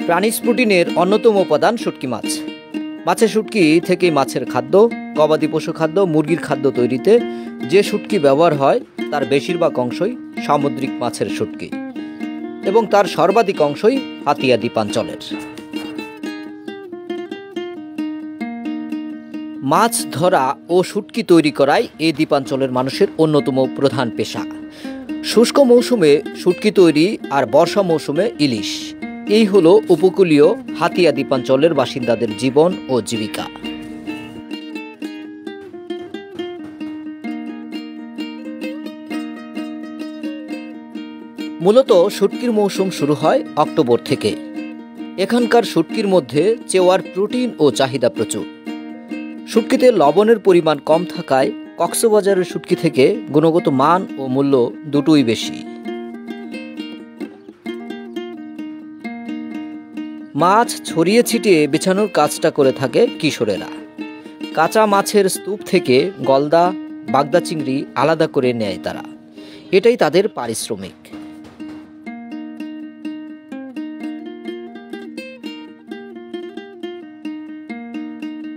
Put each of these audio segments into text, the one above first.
প্রাণীজ প্রোটিনের অন্যতম উপাদান শুটকি মাছ। মাছের শুটকি থেকেই মাছের খাদ্য, গবাদি পশু খাদ্য, মুরগির খাদ্য তৈরিতে যে শুটকি ব্যবহার হয় তার বেশিরভাগ অংশই সামুদ্রিক মাছের শুটকি এবং তার সর্বাধিক অংশই হাতিয়া দ্বীপাঞ্চলের। মাছ ধরা ও শুটকি তৈরি করাই এই দ্বীপাঞ্চলের মানুষের অন্যতম প্রধান পেশা। শুষ্ক মৌসুমে শুটকি তৈরি আর বর্ষা মৌসুমে ইলিশ, এই হলো উপকূলীয় হাতিয়া দ্বীপাঞ্চলের বাসিন্দাদের জীবন ও জীবিকা। মূলত শুটকির মৌসুম শুরু হয় অক্টোবর থেকে। এখানকার শুটকির মধ্যে চেওয়ার প্রোটিন ও চাহিদা প্রচুর। শুটকিতে লবণের পরিমাণ কম থাকায় কক্সবাজারের শুটকি থেকে গুণগত মান ও মূল্য দুটোই বেশি। মাছ ছড়িয়ে ছিটিয়ে বিছানোর কাজটা করে থাকে কিশোরেরা। কাঁচা মাছের স্তূপ থেকে গলদা, বাগদা চিংড়ি আলাদা করে নেয় তারা, এটাই তাদের পারিশ্রমিক।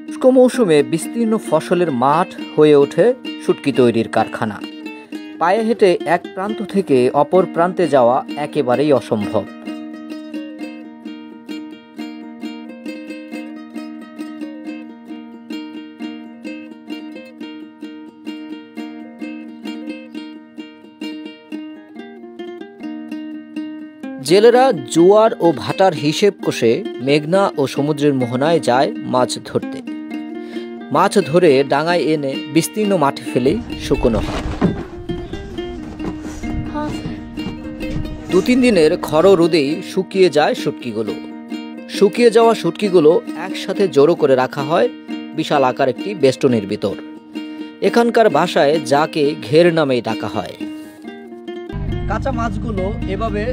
শুষ্ক মৌসুমে বিস্তীর্ণ ফসলের মাঠ হয়ে ওঠে শুটকি তৈরির কারখানা। পায়ে হেঁটে এক প্রান্ত থেকে অপর প্রান্তে যাওয়া একেবারেই অসম্ভব। জেলেরা জোয়ার ও ভাটার হিসেব কষে মেঘনা ও সমুদ্রের মোহনায় যায় মাছ ধরতে। মাছ ধরে ডাঙায় এনে বিস্তীর্ণ মাঠে ফেলেই শুকনো হয়। 2-3 দিনের খড় রোদেই শুকিয়ে যায় শুটকিগুলো। শুকিয়ে যাওয়া শুটকিগুলো একসাথে জড়ো করে রাখা হয় বিশাল আকার একটি বেষ্টনীর ভিতর। এখানকার ভাষায় যাকে ঘের নামেই ডাকা হয়। কাঁচা মাছগুলো এভাবে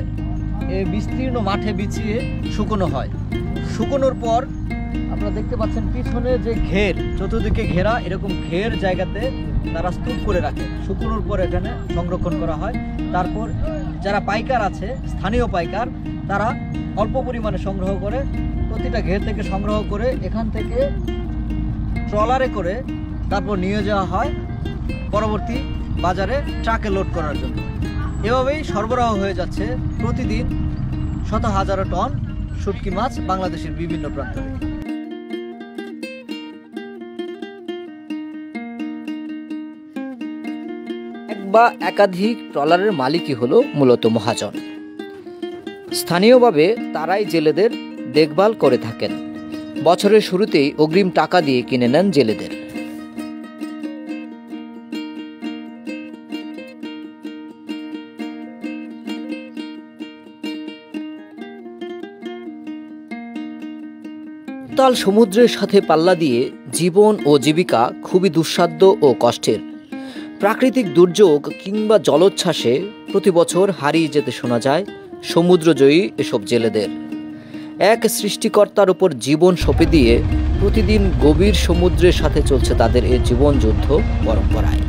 বিস্তীর্ণ মাঠে বিছিয়ে শুকনো হয়। শুকনোর পর আপনারা দেখতে পাচ্ছেন পিছনে যে ঘের, চতুর্দিকে ঘেরা, এরকম ঘের জায়গাতে তারা স্তূপ করে রাখে। শুকনোর পর এখানে সংরক্ষণ করা হয়। তারপর যারা পাইকার আছে, স্থানীয় পাইকার, তারা অল্প পরিমাণে সংগ্রহ করে, প্রতিটা ঘের থেকে সংগ্রহ করে এখান থেকে ট্রলারে করে তারপর নিয়ে যাওয়া হয় পরবর্তী বাজারে ট্রাকে লোড করার জন্য। এভাবেই সরবরাহ হয়ে যাচ্ছে প্রতিদিন শত হাজারো টন শুটকি মাছ বাংলাদেশের বিভিন্ন প্রান্তে। এক বা একাধিক ট্রলারের মালিকই হলো মূলত মহাজন। স্থানীয়ভাবে তারাই জেলেদের দেখভাল করে থাকেন। বছরের শুরুতেই অগ্রিম টাকা দিয়ে কিনে নেন জেলেদের। উত্তাল সমুদ্রের সাথে পাল্লা দিয়ে জীবন ও জীবিকা খুবই দুঃসাধ্য ও কষ্টের। প্রাকৃতিক দুর্যোগ কিংবা জলোচ্ছ্বাসে প্রতি বছর হারিয়ে যেতে শোনা যায় সমুদ্রজয়ী এসব জেলেদের। এক সৃষ্টিকর্তার উপর জীবন সঁপে দিয়ে প্রতিদিন গভীর সমুদ্রের সাথে চলছে তাদের এই জীবন যুদ্ধ পরম্পরায়।